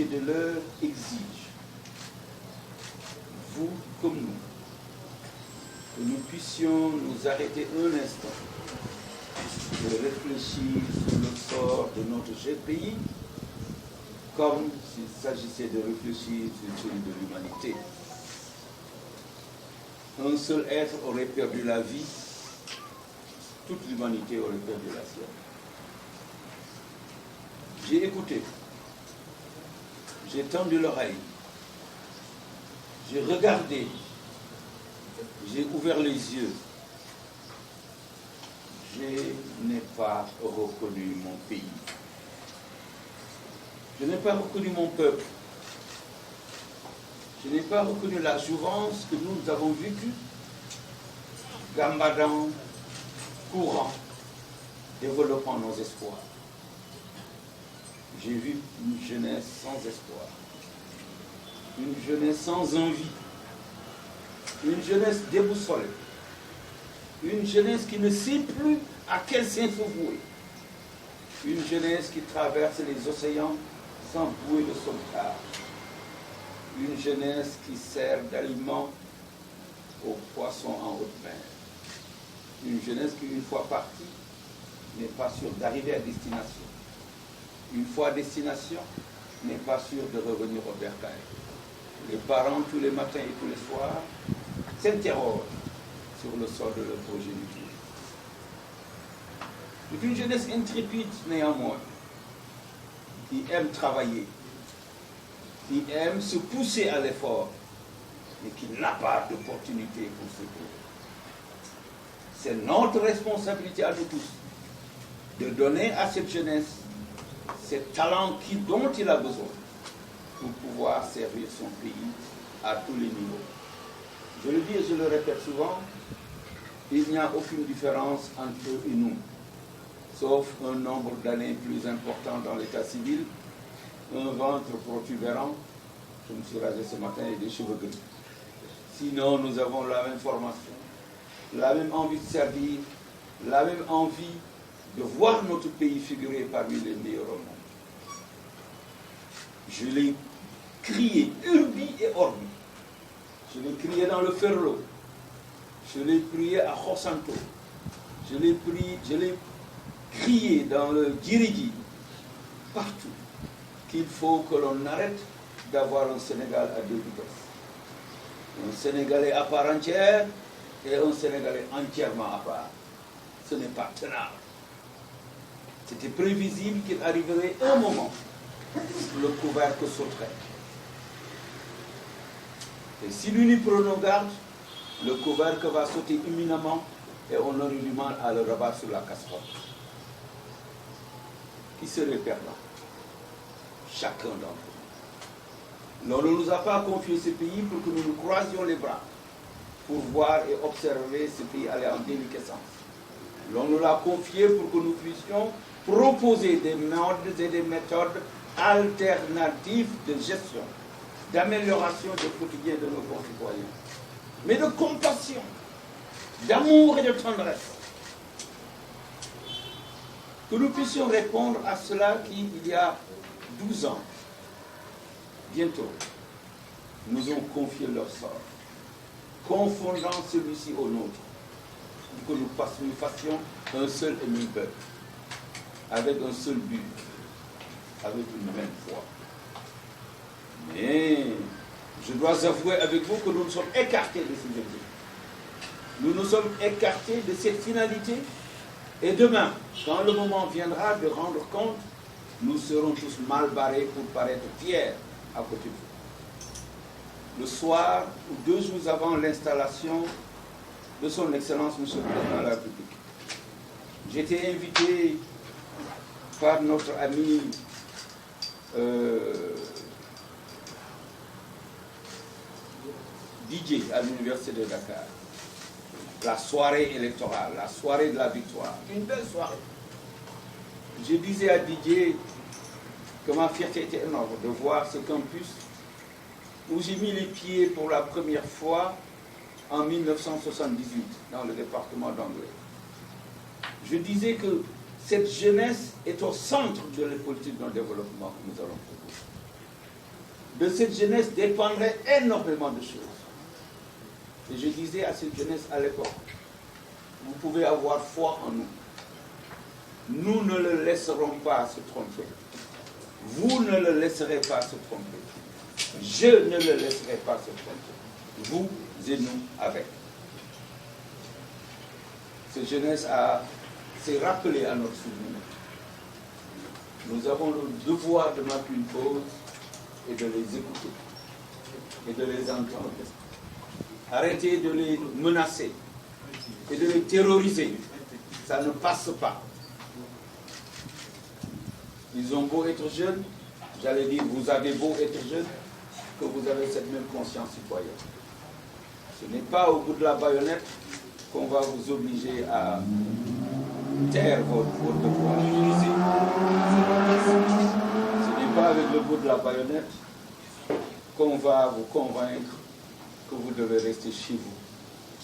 réalité de l'heure exige, vous comme nous, que nous puissions nous arrêter un instant de réfléchir sur le sort de notre cher pays, comme s'il s'agissait de réfléchir sur celui de l'humanité. Un seul être aurait perdu la vie, toute l'humanité aurait perdu la sienne. J'ai écouté, j'ai tendu l'oreille, j'ai regardé, j'ai ouvert les yeux. Je n'ai pas reconnu mon pays. Je n'ai pas reconnu mon peuple. Je n'ai pas reconnu la jouvence que nous avons vécue, gambadant, courant, développant nos espoirs. J'ai vu une jeunesse sans espoir, une jeunesse sans envie, une jeunesse déboussolée, une jeunesse qui ne sait plus à quel sein se vouer, une jeunesse qui traverse les océans sans bouée de sauvetage, une jeunesse qui sert d'aliment aux poissons en haute mer, une jeunesse qui, une fois partie, n'est pas sûre d'arriver à destination. Une fois à destination, n'est pas sûr de revenir au bercail. Les parents, tous les matins et tous les soirs, s'interrogent sur le sort de leur progéniture. C'est une jeunesse intrépide, néanmoins, qui aime travailler, qui aime se pousser à l'effort, mais qui n'a pas d'opportunité pour se trouver. C'est notre responsabilité à nous tous de donner à cette jeunesse ces talents dont il a besoin pour pouvoir servir son pays à tous les niveaux. Je le dis et je le répète souvent, il n'y a aucune différence entre eux et nous, sauf un nombre d'années plus important dans l'état civil, un ventre protubérant, je me suis rasé ce matin, et des cheveux gris. Sinon, nous avons la même formation, la même envie de servir, la même envie de voir notre pays figurer parmi les meilleurs au monde. Je l'ai crié, urbi et orbi. Je l'ai crié dans le Ferlo. Je l'ai crié à Khosanto. Je l'ai crié dans le Djirigi. Partout. Qu'il faut que l'on arrête d'avoir un Sénégal à deux vitesses. Un Sénégalais à part entière et un Sénégalais entièrement à part. Ce n'est pas tenable. C'était prévisible qu'il arriverait un moment où le couvercle sauterait. Et si nous n'y prenons garde, le couvercle va sauter imminemment et on aurait du mal à le rabattre sur la casserole. Qui serait perdant? Chacun d'entre nous. L'on ne nous a pas confié ce pays pour que nous nous croisions les bras, pour voir et observer ce pays aller en déliquescence. L'on nous l'a confié pour que nous puissions proposer des modes et des méthodes alternatives de gestion, d'amélioration du quotidien de nos concitoyens, mais de compassion, d'amour et de tendresse. Que nous puissions répondre à cela qui, il y a 12 ans, bientôt, nous ont confié leur sort, confondant celui-ci au nôtre, pour que nous fassions un seul et même peuple, avec un seul but, avec une même foi. Mais je dois avouer avec vous que nous nous sommes écartés de ces objectifs. Nous nous sommes écartés de cette finalité. Et demain, quand le moment viendra de rendre compte, nous serons tous mal barrés pour paraître fiers à côté de vous. Le soir, ou 2 jours avant l'installation de son Excellence, M. le Président de la République, j'étais invité par notre ami Didier à l'Université de Dakar. La soirée électorale, la soirée de la victoire, une belle soirée. Je disais à Didier que ma fierté était énorme de voir ce campus où j'ai mis les pieds pour la première fois en 1978 dans le département d'Anglais. Je disais que cette jeunesse est au centre de la politique de développement que nous allons proposer. de cette jeunesse dépendrait énormément de choses. Et je disais à cette jeunesse à l'époque, vous pouvez avoir foi en nous. Nous ne le laisserons pas se tromper. Vous ne le laisserez pas se tromper. Je ne le laisserai pas se tromper. Vous et nous avec. Cette jeunesse s'est rappelée à notre souvenir. Nous avons le devoir de marquer une pause et de les écouter et de les entendre. Arrêtez de les menacer et de les terroriser. Ça ne passe pas. Ils ont beau être jeunes, j'allais dire, vous avez beau être jeune, que vous avez cette même conscience citoyenne. Ce n'est pas au bout de la baïonnette qu'on va vous obliger à taire votre devoir. Ce n'est pas avec le bout de la baïonnette qu'on va vous convaincre que vous devez rester chez vous.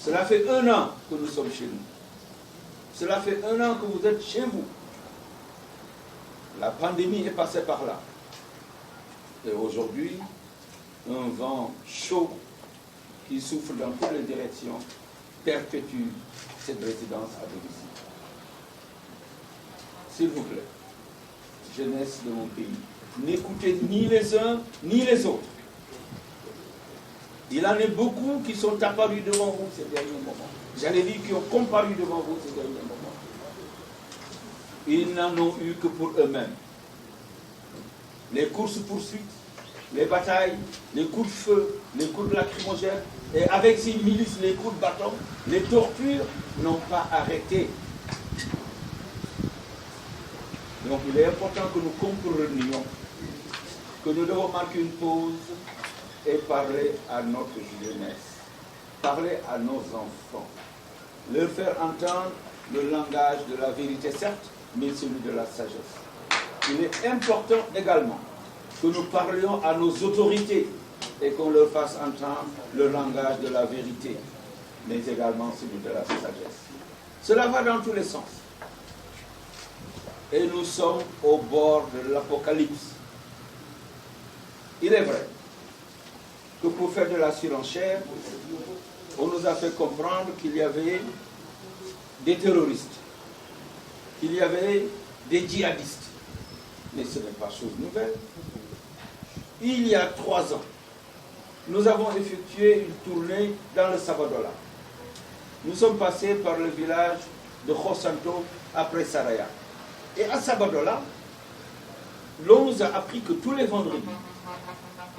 Cela fait 1 an que nous sommes chez nous. Cela fait 1 an que vous êtes chez vous. La pandémie est passée par là. Et aujourd'hui, un vent chaud qui souffle dans toutes les directions perpétue cette résidence à domicile. S'il vous plaît, jeunesse de mon pays, n'écoutez ni les uns ni les autres. Il en est beaucoup qui sont apparus devant vous ces derniers moments. J'allais dire qui ont comparu devant vous ces derniers moments. Ils n'en ont eu que pour eux-mêmes. Les courses-poursuites, les batailles, les coups de feu, les coups de lacrymogène, et avec ces milices, les coups de bâton, les tortures n'ont pas arrêté. Donc il est important que nous comprenions que nous devons marquer une pause et parler à notre jeunesse, parler à nos enfants, leur faire entendre le langage de la vérité, certes, mais celui de la sagesse. Il est important également que nous parlions à nos autorités et qu'on leur fasse entendre le langage de la vérité, mais également celui de la sagesse. Cela va dans tous les sens. Et nous sommes au bord de l'apocalypse. Il est vrai que pour faire de la surenchère, on nous a fait comprendre qu'il y avait des terroristes, qu'il y avait des djihadistes. Mais ce n'est pas chose nouvelle. Il y a 3 ans, nous avons effectué une tournée dans le Sabadola. Nous sommes passés par le village de Khosanto après Saraya. Et à Sabadola, l'on nous a appris que tous les vendredis,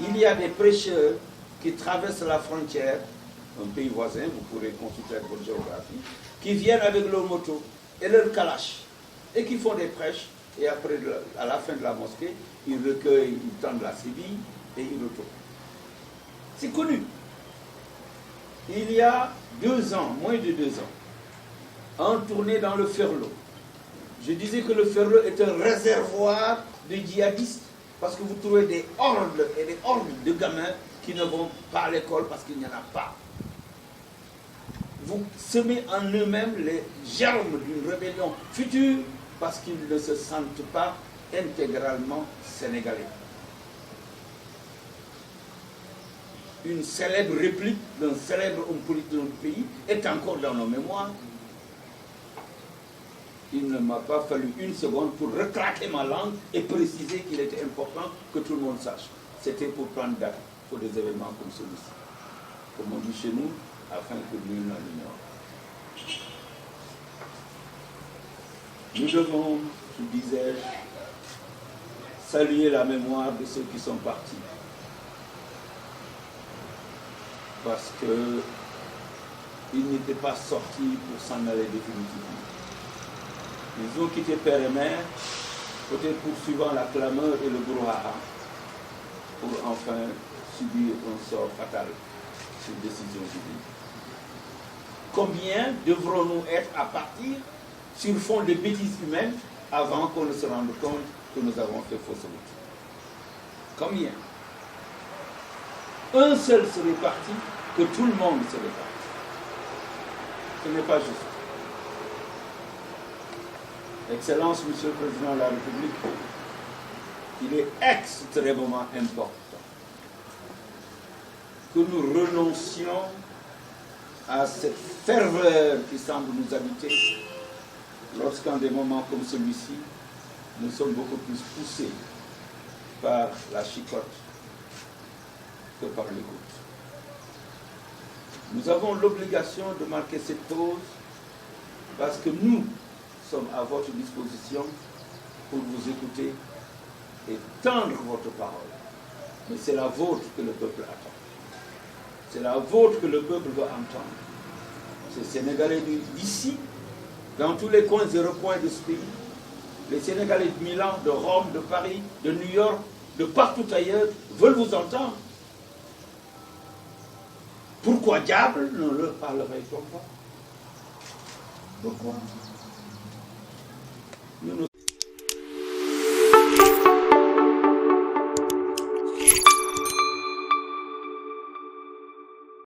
il y a des prêcheurs qui traversent la frontière, un pays voisin, vous pourrez consulter votre géographie, qui viennent avec leur moto et leur kalash, et qui font des prêches, et après, à la fin de la mosquée, ils recueillent, ils tendent la sébille, et ils retournent. C'est connu. Il y a 2 ans, moins de 2 ans, en tournée dans le Ferlo, je disais que le Ferlo est un réservoir de djihadistes, parce que vous trouvez des hordes et des hordes de gamins qui ne vont pas à l'école parce qu'il n'y en a pas. Vous semez en eux-mêmes les germes d'une rébellion future parce qu'ils ne se sentent pas intégralement sénégalais. Une célèbre réplique d'un célèbre homme politique de notre pays est encore dans nos mémoires. Il ne m'a pas fallu 1 seconde pour retraquer ma langue et préciser qu'il était important que tout le monde sache. C'était pour prendre date pour des événements comme celui-ci. Comme on dit chez nous, afin que nul n'en ignore. Nous devons, je disais, saluer la mémoire de ceux qui sont partis. Parce qu'ils n'étaient pas sortis pour s'en aller définitivement. Ils ont quitté père et mère, peut-être poursuivant la clameur et le brouhaha, pour enfin subir un sort fatal sur décision divine. Combien devrons-nous être à partir sur fond de bêtises humaines avant qu'on ne se rende compte que nous avons fait fausse route? Combien? Un seul serait parti, que tout le monde serait parti. Ce n'est pas juste. Excellence, Monsieur le Président de la République, il est extrêmement important que nous renoncions à cette ferveur qui semble nous habiter lorsqu'en des moments comme celui-ci, nous sommes beaucoup plus poussés par la chicotte que par l'écoute. Nous avons l'obligation de marquer cette pause parce que nous sommes à votre disposition pour vous écouter et tendre votre parole. Mais c'est la vôtre que le peuple attend. C'est la vôtre que le peuple veut entendre. Ces Sénégalais d'ici, dans tous les coins et recoins de ce pays, les Sénégalais de Milan, de Rome, de Paris, de New York, de partout ailleurs, veulent vous entendre. Pourquoi diable ne leur parlerait-on pas? Pourquoi?